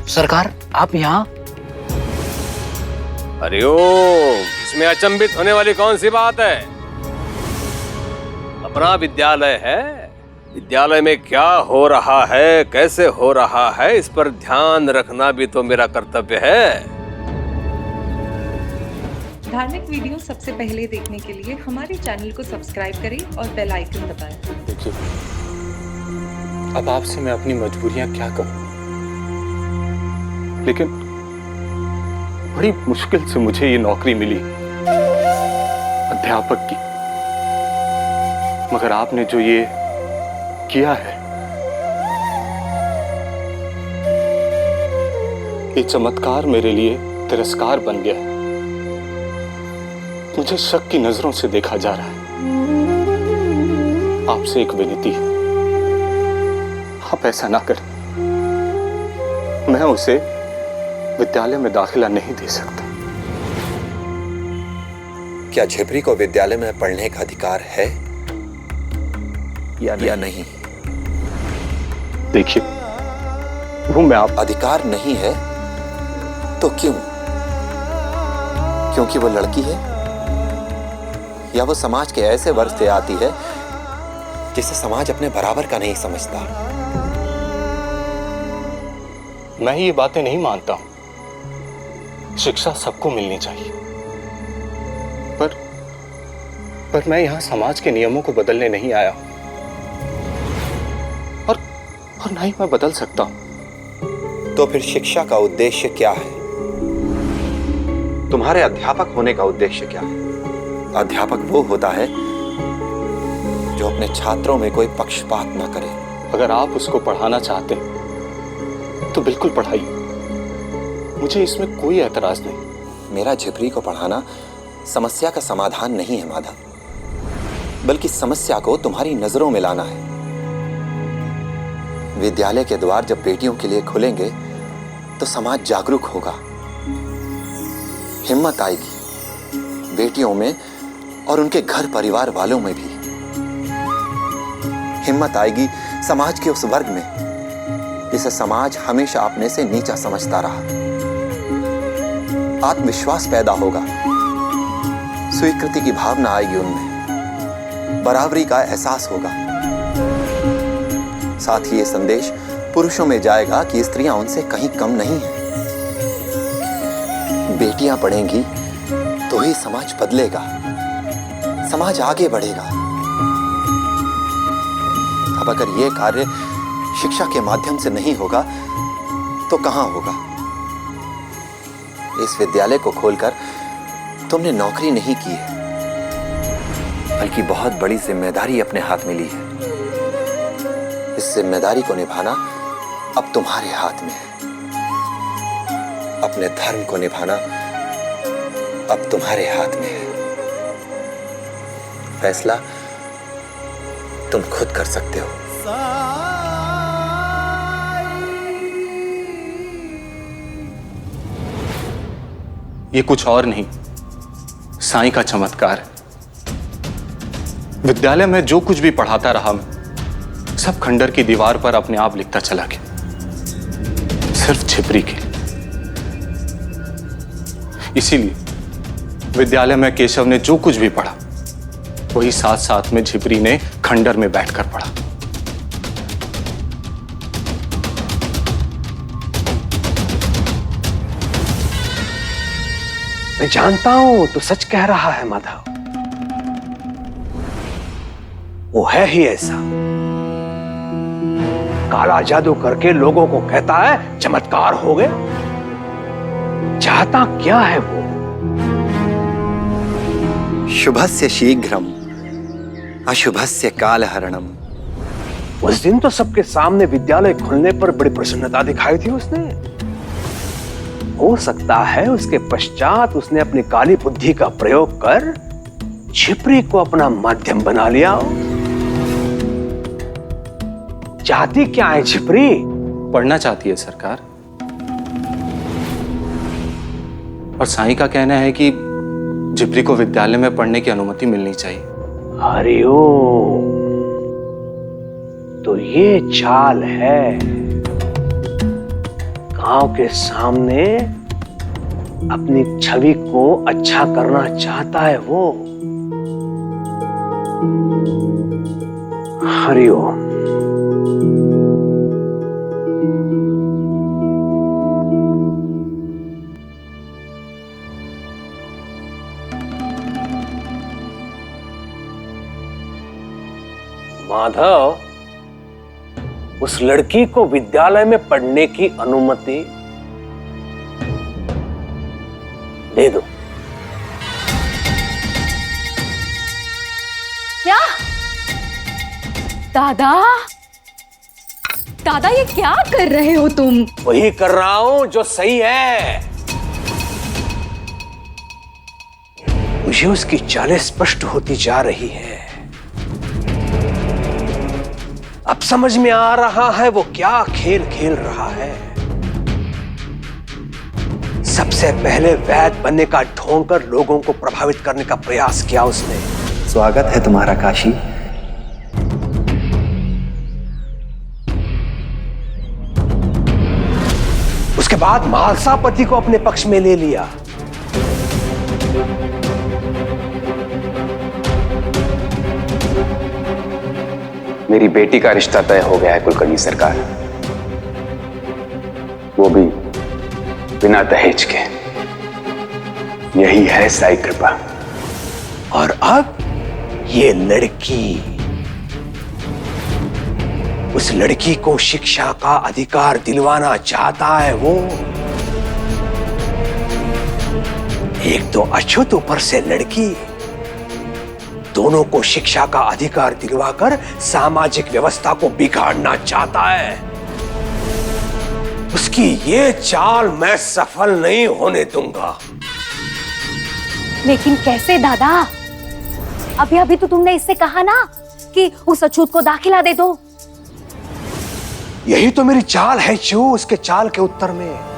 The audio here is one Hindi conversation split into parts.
सरकार, आप यहाँ? हरिओम। इसमें अचंभित होने वाली कौन सी बात है? अपना विद्यालय है। विद्यालय में क्या हो रहा है, कैसे हो रहा है, इस पर ध्यान रखना भी तो मेरा कर्तव्य है। धार्मिक वीडियो सबसे पहले देखने के लिए हमारे चैनल को सब्सक्राइब करें और बेल आइकन दबाएं। देखिए, अब आपसे मैं अपनी मजबूरियां क्या कहूं, लेकिन बड़ी मुश्किल से मुझे ये नौकरी मिली अध्यापक की। मगर आपने जो ये किया है, ये चमत्कार मेरे लिए तिरस्कार बन गया है। मुझे शक की नजरों से देखा जा रहा है। आपसे एक विनती है, आप ऐसा ना करें। मैं उसे विद्यालय में दाखिला नहीं दे सकता। क्या झिपरी को विद्यालय में पढ़ने का अधिकार है या नहीं? देखिए, वो मैं आप अधिकार नहीं है तो क्यों? क्योंकि वो लड़की है, या वो समाज के ऐसे वर्ग से आती है जिसे समाज अपने बराबर का नहीं समझता? मैं ये बातें नहीं मानता हूं। शिक्षा सबको मिलनी चाहिए, पर मैं यहां समाज के नियमों को बदलने नहीं आया, और ना ही मैं बदल सकता हूं। तो फिर शिक्षा का उद्देश्य क्या है? तुम्हारे अध्यापक होने का उद्देश्य क्या है? अध्यापक वो होता है जो अपने छात्रों में कोई पक्षपात ना करे। अगर आप उसको पढ़ाना चाहते हैं तो बिल्कुल पढ़ाइए, मुझे इसमें कोई एतराज नहीं। मेरा झिपरी को पढ़ाना समस्या का समाधान नहीं है माधव, बल्कि समस्या को तुम्हारी नजरों में लाना है। विद्यालय के द्वार जब बेटियों के लिए खुलेंगे तो समाज जागरूक होगा, हिम्मत आएगी बेटियों में और उनके घर परिवार वालों में भी। हिम्मत आएगी समाज के उस वर्ग में जिसे समाज हमेशा अपने से नीचा समझता रहा। आत्मविश्वास पैदा होगा, स्वीकृति की भावना आएगी उनमें, बराबरी का एहसास होगा। साथ ही ये संदेश पुरुषों में जाएगा कि स्त्रियां उनसे कहीं कम नहीं हैं। बेटियां पढ़ेंगी तो ही समाज बदलेगा, समाज आगे बढ़ेगा। अब अगर यह कार्य शिक्षा के माध्यम से नहीं होगा तो कहां होगा? इस विद्यालय को खोलकर तुमने नौकरी नहीं की है, बल्कि बहुत बड़ी जिम्मेदारी अपने हाथ में ली है। इस जिम्मेदारी को निभाना अब तुम्हारे हाथ में है। अपने धर्म को निभाना अब तुम्हारे हाथ में है। फैसला तुम खुद कर सकते हो। ये कुछ और नहीं, साईं का चमत्कार है। विद्यालय में जो कुछ भी पढ़ाता रहा मैं, सब खंडर की दीवार पर अपने आप लिखता चला गया, सिर्फ झिपरी के लिए। इसीलिए विद्यालय में केशव ने जो कुछ भी पढ़ा, वही साथ साथ में झिपरी ने खंडर में बैठकर पढ़ा। मैं जानता हूं तो सच कह रहा है माधव, वो है ही ऐसा। काला जादू करके लोगों को कहता है चमत्कार हो गए। चाहता क्या है वो? शुभस्य शीघ्रम अशुभस्य कालहरणम। उस दिन तो सबके सामने विद्यालय खुलने पर बड़ी प्रसन्नता दिखाई थी उसने। हो सकता है उसके पश्चात उसने अपनी काली बुद्धि का प्रयोग कर झिपरी को अपना माध्यम बना लिया। चाहती क्या है झिपरी? पढ़ना चाहती है सरकार, और साईं का कहना है कि झिपरी को विद्यालय में पढ़ने की अनुमति मिलनी चाहिए। हरिओम। तो ये चाल है। गांव के सामने अपनी छवि को अच्छा करना चाहता है वो। हरिओम। माधव, उस लड़की को विद्यालय में पढ़ने की अनुमति दे दो। क्या? दादा, दादा ये क्या कर रहे हो तुम? वही कर रहा हूं जो सही है। मुझे उसकी चालें स्पष्ट होती जा रही है। अब समझ में आ रहा है वो क्या खेल खेल रहा है। सबसे पहले वैद्य बनने का ढोंग कर लोगों को प्रभावित करने का प्रयास किया उसने। स्वागत है तुम्हारा काशी। उसके बाद महालसापति को अपने पक्ष में ले लिया। मेरी बेटी का रिश्ता तय हो गया है कुलकर्णी सरकार, वो भी बिना दहेज के। यही है साई कृपा। और अब ये लड़की, उस लड़की को शिक्षा का अधिकार दिलवाना चाहता है वो। एक तो अछूत, ऊपर से लड़की। दोनों को शिक्षा का अधिकार दिलवाकर सामाजिक व्यवस्था को बिगाड़ना चाहता है। उसकी ये चाल मैं सफल नहीं होने दूंगा। लेकिन कैसे दादा? अभी तो तुमने इससे कहा ना कि उस अछूत को दाखिला दे दो। यही तो मेरी चाल है चू। उसके चाल के उत्तर में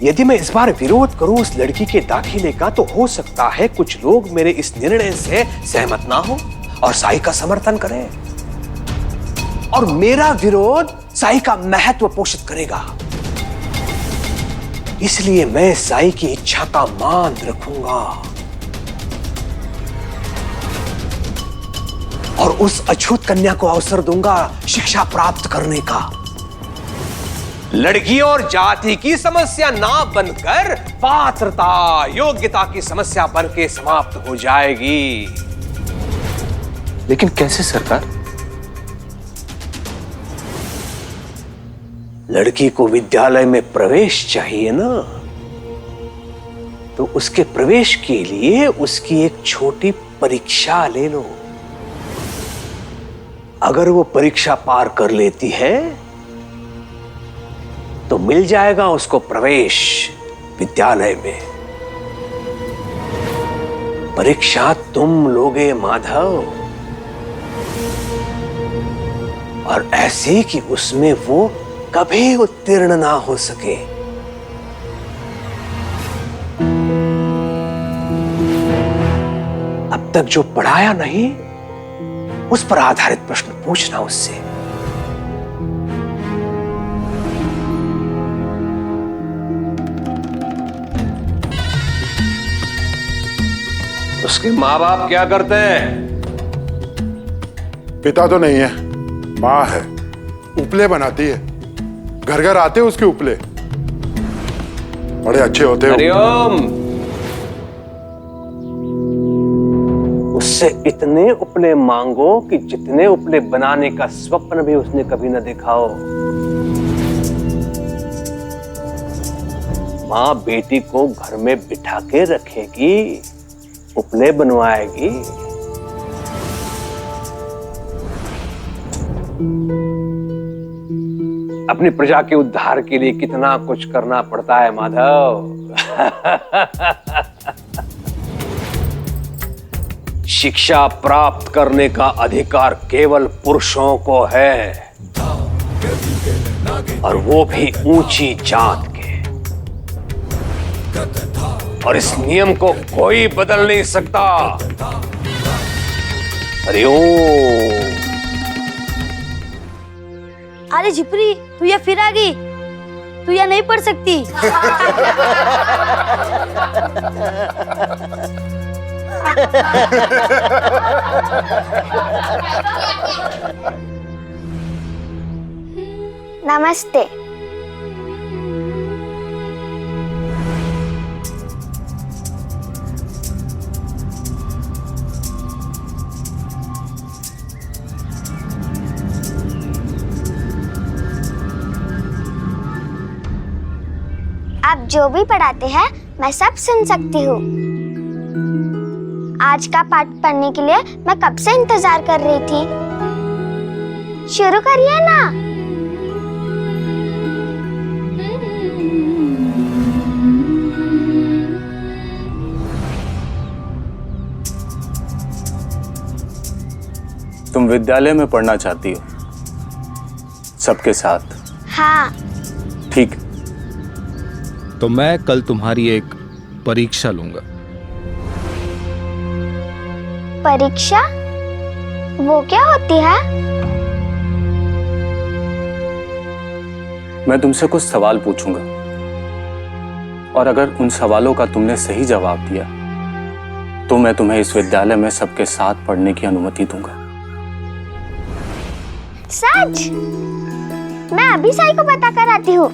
यदि मैं इस बार विरोध करूं उस लड़की के दाखिले का, तो हो सकता है कुछ लोग मेरे इस निर्णय से सहमत ना हो और साई का समर्थन करें, और मेरा विरोध साई का महत्व पोषित करेगा। इसलिए मैं साई की इच्छा का मान रखूंगा और उस अछूत कन्या को अवसर दूंगा शिक्षा प्राप्त करने का। लड़की और जाति की समस्या ना बनकर पात्रता, योग्यता की समस्या बनके समाप्त हो जाएगी। लेकिन कैसे सरकार? लड़की को विद्यालय में प्रवेश चाहिए ना, तो उसके प्रवेश के लिए उसकी एक छोटी परीक्षा ले लो। अगर वो परीक्षा पार कर लेती है तो मिल जाएगा उसको प्रवेश विद्यालय में। परीक्षा तुम लोगे माधव, और ऐसे कि उसमें वो कभी उत्तीर्ण ना हो सके। अब तक जो पढ़ाया नहीं, उस पर आधारित प्रश्न पूछना उससे। उसके माँ बाप क्या करते हैं? पिता तो नहीं है, माँ है। उपले बनाती है, घर घर आते उसके उपले, बड़े अच्छे होते हैं। हरिओम। उससे इतने उपले मांगो कि जितने उपले बनाने का स्वप्न भी उसने कभी न देखा हो। माँ बेटी को घर में बिठा के रखेगी, उपले बनवाएगी। अपनी प्रजा के उद्धार के लिए कितना कुछ करना पड़ता है माधव। शिक्षा प्राप्त करने का अधिकार केवल पुरुषों को है, और वो भी ऊंची जात के। और इस नियम को कोई बदल नहीं सकता। हरिओम। अरे झिपरी, तू ये फिर आ गई। तू यह नहीं पढ़ सकती। नमस्ते। आप जो भी पढ़ाते हैं मैं सब सुन सकती हूँ। आज का पाठ पढ़ने के लिए मैं कब से इंतजार कर रही थी। शुरू करिए ना। तुम विद्यालय में पढ़ना चाहती हो, सबके साथ? हाँ। ठीक। तो मैं कल तुम्हारी एक परीक्षा लूंगा। परीक्षा? वो क्या होती है? मैं तुमसे कुछ सवाल पूछूंगा और अगर उन सवालों का तुमने सही जवाब दिया तो मैं तुम्हें इस विद्यालय में सबके साथ पढ़ने की अनुमति दूंगा। सच? मैं अभी साई को बता कर आती हूँ।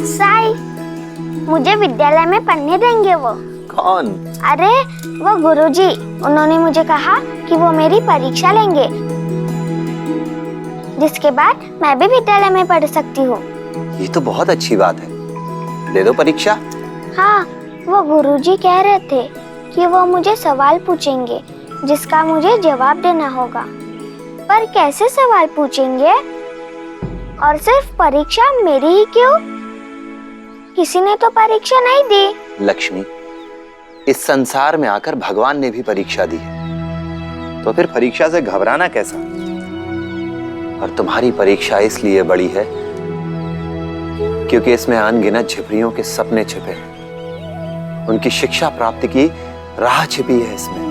साई, मुझे विद्यालय में पढ़ने देंगे वो? कौन? अरे वो गुरुजी, उन्होंने मुझे कहा कि वो मेरी परीक्षा लेंगे, जिसके बाद मैं भी विद्यालय में पढ़ सकती हूँ। ये तो बहुत अच्छी बात है। दे दो परीक्षा। हाँ, वो गुरुजी कह रहे थे कि वो मुझे सवाल पूछेंगे जिसका मुझे जवाब देना होगा। पर कैसे सवाल पूछेंगे? और सिर्फ परीक्षा मेरी ही क्यों? किसी ने तो परीक्षा नहीं दी। लक्ष्मी, इस संसार में आकर भगवान ने भी परीक्षा दी है, तो फिर परीक्षा से घबराना कैसा? और तुम्हारी परीक्षा इसलिए बड़ी है क्योंकि इसमें अनगिनत झिपरियों के सपने छिपे हैं। उनकी शिक्षा प्राप्ति की राह छिपी है इसमें।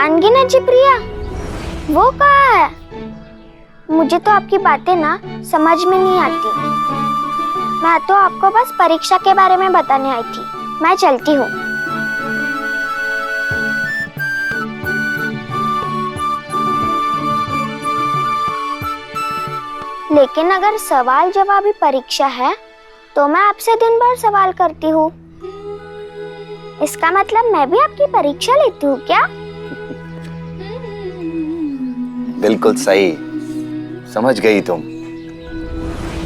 अनगिनत झिपरिया? वो कहाँ है? मुझे तो आपकी बातें ना समझ में नहीं आती। मैं तो आपको बस परीक्षा के बारे में बताने आई थी। मैं चलती हूँ। लेकिन अगर सवाल जवाबी परीक्षा है तो मैं आपसे दिन भर सवाल करती हूँ। इसका मतलब मैं भी आपकी परीक्षा लेती हूँ क्या? बिल्कुल सही, समझ गई तुम।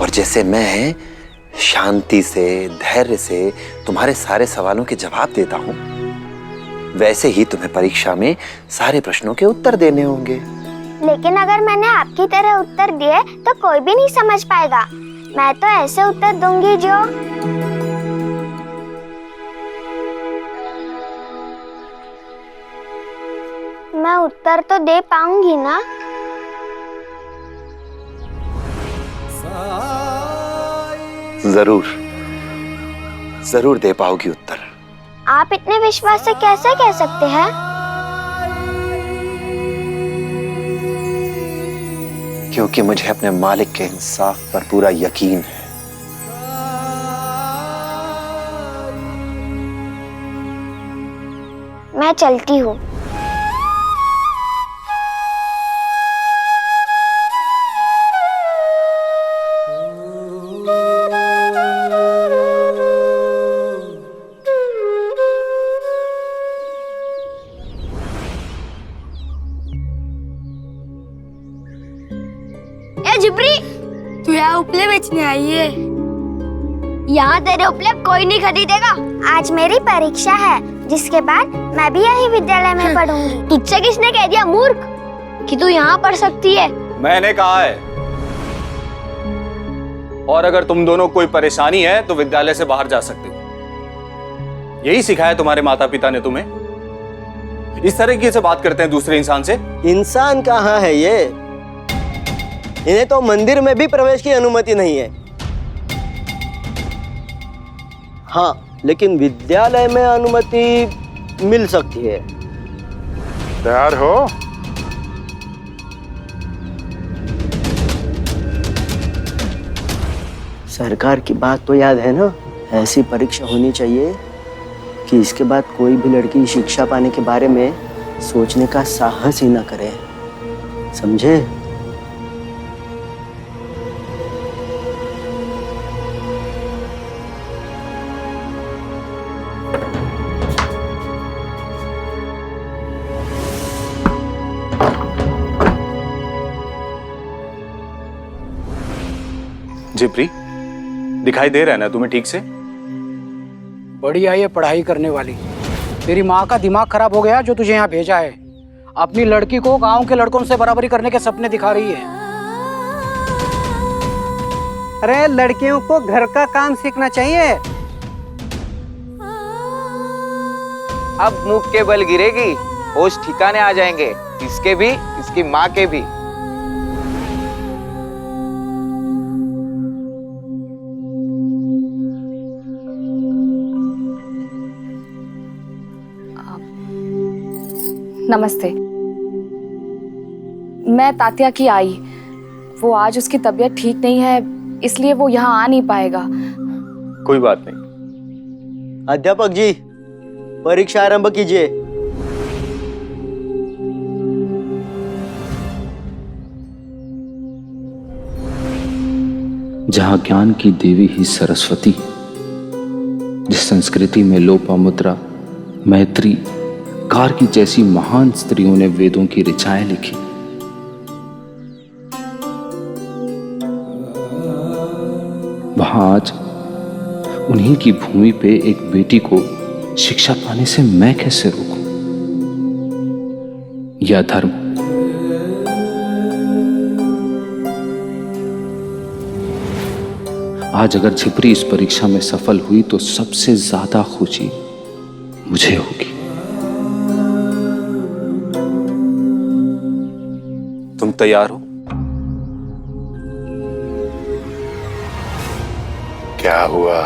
और जैसे मैं शांति से, धैर्य से तुम्हारे सारे सवालों के जवाब देता हूँ, वैसे ही तुम्हें परीक्षा में सारे प्रश्नों के उत्तर देने होंगे। लेकिन अगर मैंने आपकी तरह उत्तर दिए तो कोई भी नहीं समझ पाएगा। मैं तो ऐसे उत्तर दूंगी जो मैं उत्तर तो दे पाऊंगी ना? जरूर जरूर दे पाओगी उत्तर। आप इतने विश्वास से कैसे कह सकते हैं? क्योंकि मुझे अपने मालिक के इंसाफ पर पूरा यकीन है। मैं चलती हूँ। झिपरी, तू यहाँ उपले बेचने आई है? यहाँ तेरे उपले कोई नहीं खरीदेगा। आज मेरी परीक्षा है, जिसके बाद मैं भी यही विद्यालय में पढ़ूंगी। तुझसे किसने कह दिया मूर्ख कि तू यहाँ पढ़ सकती है? मैंने कहा है। और अगर तुम दोनों कोई परेशानी है तो विद्यालय से बाहर जा सकते हो। यही सिखाया तुम्हारे माता पिता ने तुम्हें? इस तरीके से बात करते हैं दूसरे इंसान से? इंसान कहाँ है ये? इन्हें तो मंदिर में भी प्रवेश की अनुमति नहीं है। हाँ, लेकिन विद्यालय में अनुमति मिल सकती है। तैयार हो? सरकार की बात तो याद है ना, ऐसी परीक्षा होनी चाहिए कि इसके बाद कोई भी लड़की शिक्षा पाने के बारे में सोचने का साहस ही ना करे, समझे? जिप्री, दिखाई दे रहा है ना तुम्हें ठीक से? बढ़िया ये पढ़ाई करने वाली। तेरी माँ का दिमाग खराब हो गया जो तुझे यहाँ भेजा है। अपनी लड़की को गांव के लड़कों से बराबरी करने के सपने दिखा रही है। अरे लड़कियों को घर का काम सीखना चाहिए। अब मुंह के बल गिरेगी, होश ठिकाने आ जाएंगे, इसके भी इसकी माँ के भी। नमस्ते, मैं तात्या की आई। वो आज उसकी तबीयत ठीक नहीं है, इसलिए वो यहाँ आ नहीं पाएगा। कोई बात नहीं। अध्यापक जी, परीक्षा आरंभ कीजिए। जहां ज्ञान की देवी ही सरस्वती, जिस संस्कृति में लोपामुद्रा, मैत्री, कार्की जैसी महान स्त्रियों ने वेदों की ऋचाएं लिखी, वहां आज उन्हीं की भूमि पे एक बेटी को शिक्षा पाने से मैं कैसे रोकूं? यह धर्म। आज अगर झिपरी इस परीक्षा में सफल हुई तो सबसे ज्यादा खुशी मुझे होगी। तुम तैयार हो? क्या हुआ?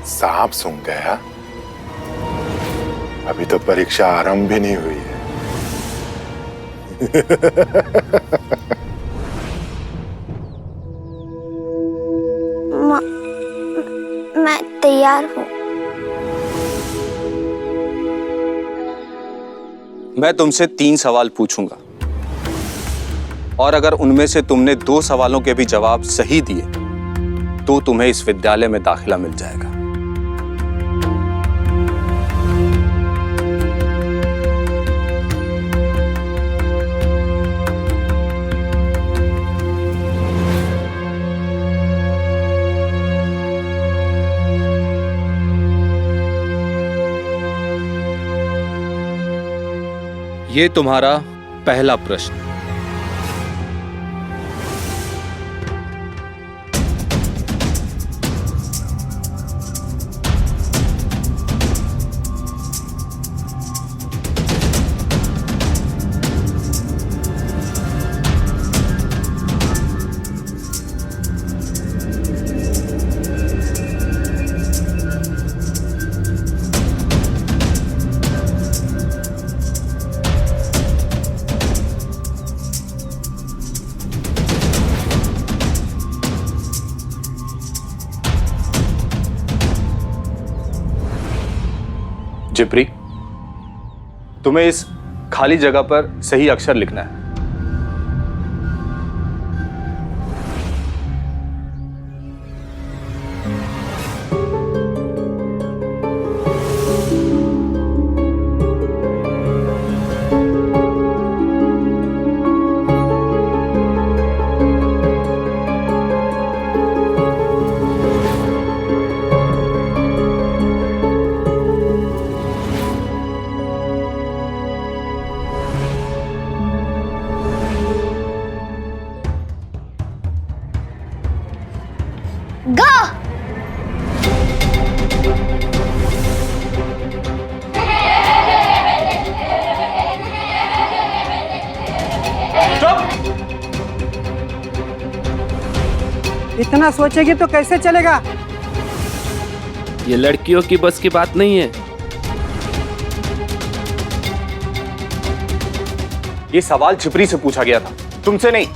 सांप सूंघ गया? अभी तो परीक्षा आरंभ भी नहीं हुई है। मैं तैयार हूँ। मैं तुमसे 3 सवाल पूछूंगा और अगर उनमें से तुमने 2 सवालों के भी जवाब सही दिए तो तुम्हें इस विद्यालय में दाखिला मिल जाएगा। ये तुम्हारा पहला प्रश्न। जिप्री, तुम्हें इस खाली जगह पर सही अक्षर लिखना है। इतना सोचेगी तो कैसे चलेगा? ये लड़कियों की बस की बात नहीं है। ये सवाल झिपरी से पूछा गया था, तुमसे नहीं।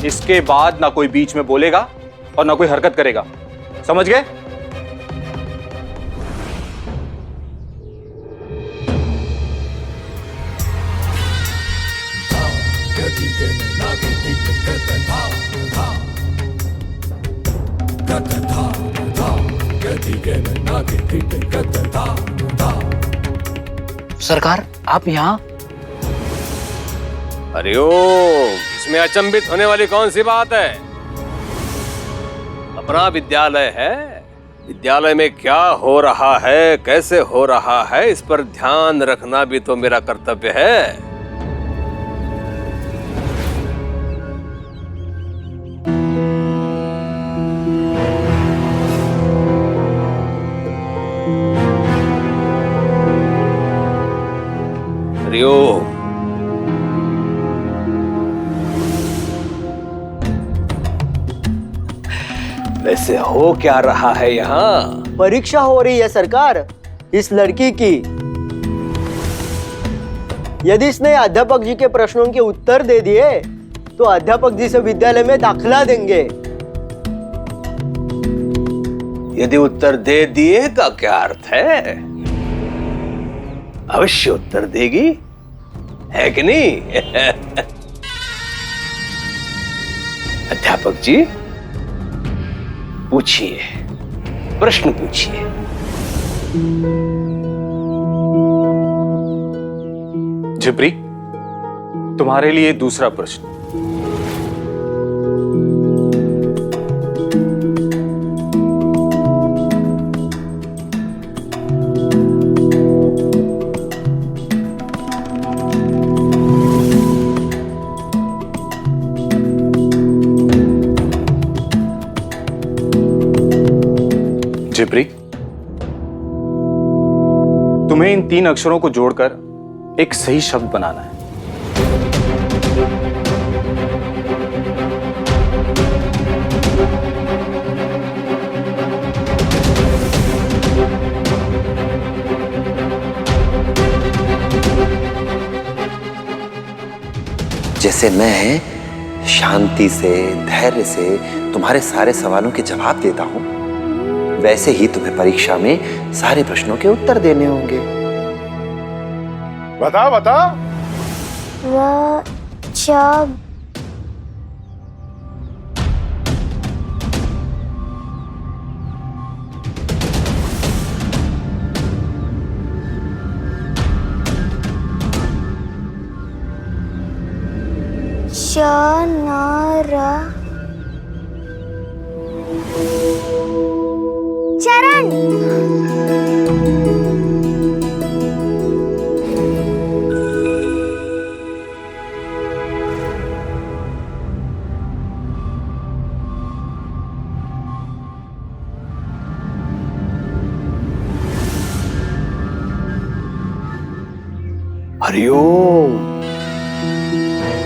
इसके बाद ना कोई बीच में बोलेगा और ना कोई हरकत करेगा, समझ गए? सरकार, आप यहाँ? अरे ओ, इसमें अचंभित होने वाली कौन सी बात है? अपना विद्यालय है। विद्यालय में क्या हो रहा है, कैसे हो रहा है, इस पर ध्यान रखना भी तो मेरा कर्तव्य है। हरिओम। वैसे हो क्या रहा है यहाँ? परीक्षा हो रही है सरकार, इस लड़की की। यदि इसने अध्यापक जी के प्रश्नों के उत्तर दे दिए तो अध्यापक जी से विद्यालय में दाखिला देंगे। यदि उत्तर दे दिए का क्या अर्थ है? अवश्य उत्तर देगी, है कि नहीं? अध्यापक जी पूछिए, प्रश्न पूछिए। झिपरी, तुम्हारे लिए दूसरा प्रश्न। झिपरी, तुम्हें इन 3 अक्षरों को जोड़कर एक सही शब्द बनाना है। जैसे मैं शांति से, धैर्य से तुम्हारे सारे सवालों के जवाब देता हूं, वैसे ही तुम्हें परीक्षा में सारे प्रश्नों के उत्तर देने होंगे। बता बता। चरण। हरिओम।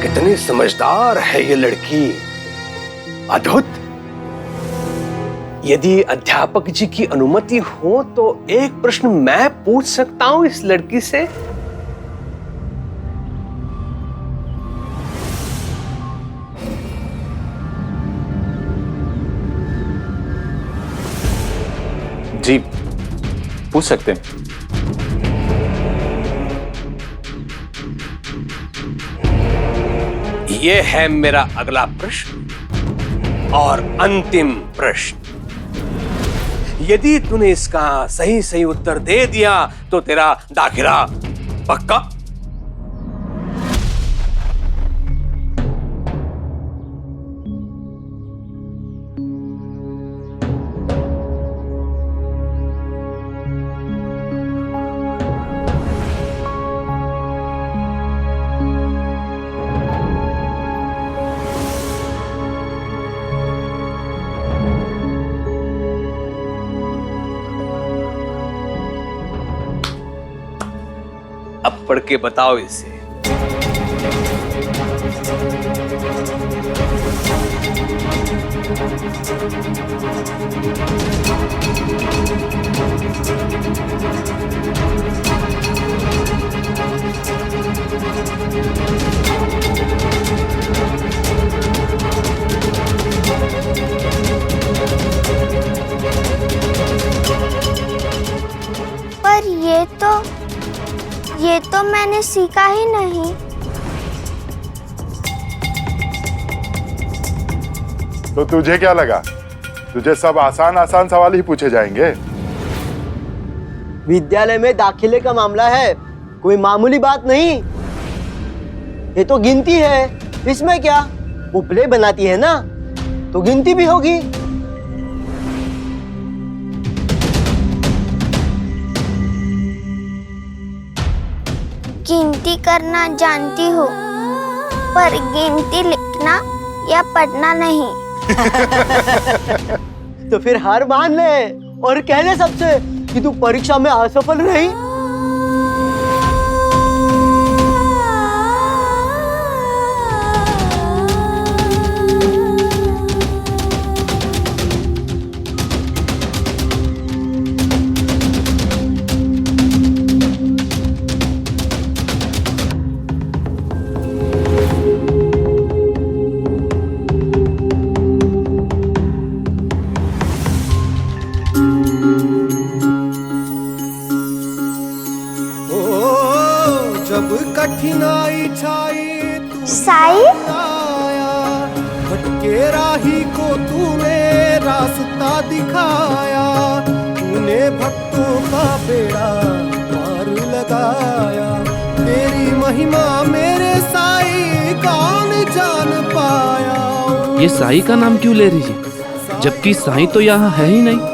कितनी समझदार है ये लड़की, अद्भुत। यदि अध्यापक जी की अनुमति हो तो एक प्रश्न मैं पूछ सकता हूं इस लड़की से? जी, पूछ सकते हैं। ये है मेरा अगला प्रश्न और अंतिम प्रश्न। यदि तूने इसका सही सही उत्तर दे दिया तो तेरा दाखिला पक्का। अब पढ़ के बताओ इसे। पर ये तो मैंने सीखा ही नहीं। तो तुझे क्या लगा तुझे सब आसान आसान सवाल ही पूछे जाएंगे? विद्यालय में दाखिले का मामला है, कोई मामूली बात नहीं। ये तो गिनती है, इसमें क्या? उपले बनाती है ना, तो गिनती भी होगी। गिनती करना जानती हूँ, पर गिनती लिखना या पढ़ना नहीं। तो फिर हार मान ले और कह ले सबसे कि तू परीक्षा में असफल रही। कठिनाई छाई साई भटके राही को तूने रास्ता दिखाया, तूने भक्तों का बेड़ा पार लगाया। तेरी महिमा मेरे साई कौन जान पाया। ये साई का नाम क्यों ले रही है, जबकि साई तो यहाँ है ही नहीं।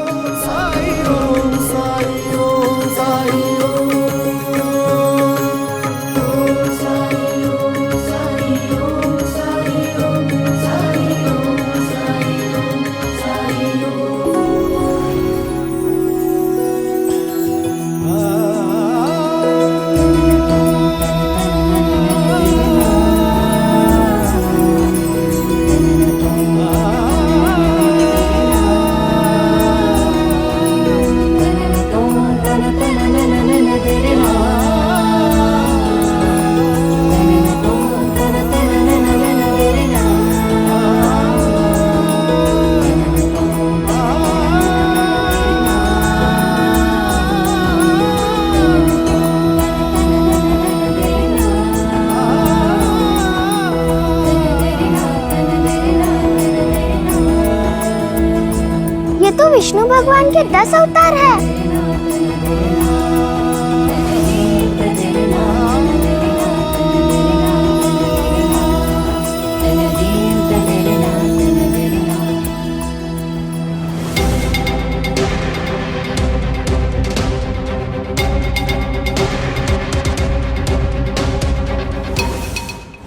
तो विष्णु भगवान के 10 अवतार है।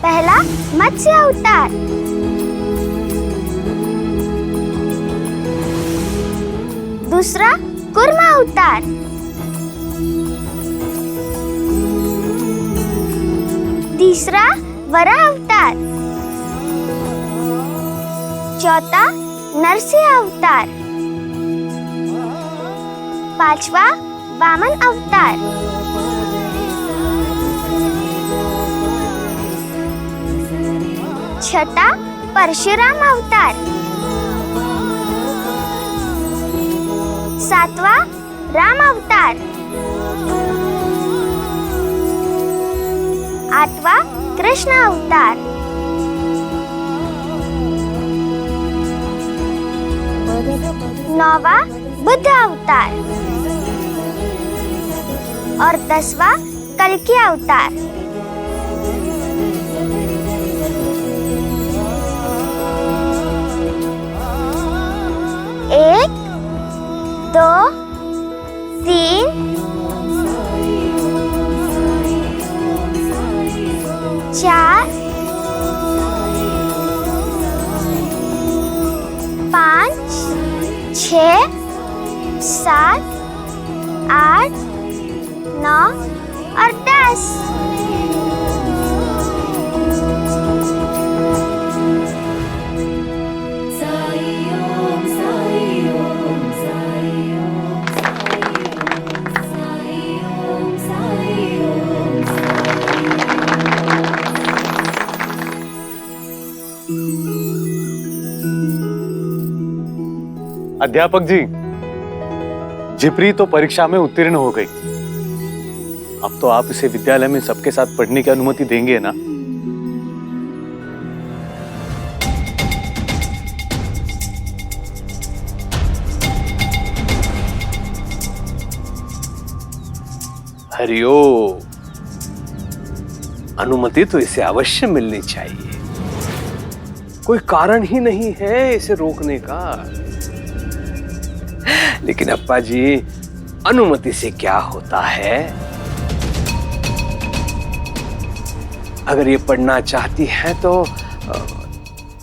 पहला मत्स्य अवतार, दूसरा कूर्मा अवतार, तीसरा वराह अवतार, चौथा नरसिंह अवतार, पांचवा वामन अवतार, छठा परशुराम अवतार, सातवां राम अवतार, आठवां कृष्ण अवतार, नौवां बुद्ध अवतार और 10वां कल्कि अवतार। एक, दो, तीन, चार, 5, 6, 7, 8, 9 और 10। अध्यापक जी, जिप्री तो परीक्षा में उत्तीर्ण हो गई। अब तो आप इसे विद्यालय में सबके साथ पढ़ने की अनुमति देंगे ना? हरिओम। अनुमति तो इसे अवश्य मिलनी चाहिए, कोई कारण ही नहीं है इसे रोकने का। लेकिन अप्पा जी, अनुमति से क्या होता है? अगर ये पढ़ना चाहती है तो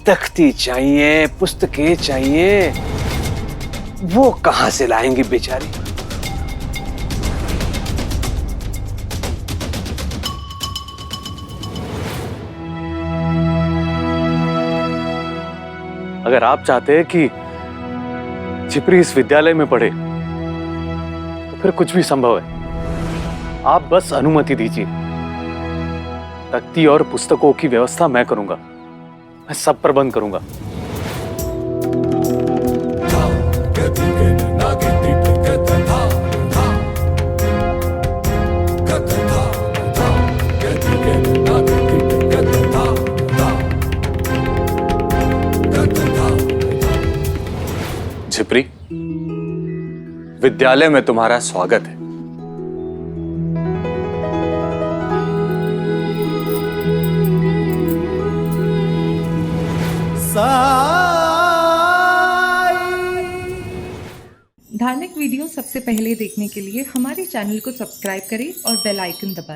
तख्ती चाहिए, पुस्तकें चाहिए, वो कहां से लाएंगी बेचारी? अगर आप चाहते हैं कि जिप्री इस विद्यालय में पढ़े तो फिर कुछ भी संभव है। आप बस अनुमति दीजिए। तख्ती और पुस्तकों की व्यवस्था मैं करूंगा, मैं सब प्रबंध करूंगा। जिप्री, विद्यालय में तुम्हारा स्वागत है। धार्मिक वीडियो सबसे पहले देखने के लिए हमारे चैनल को सब्सक्राइब करें और बेल आइकन दबाएं।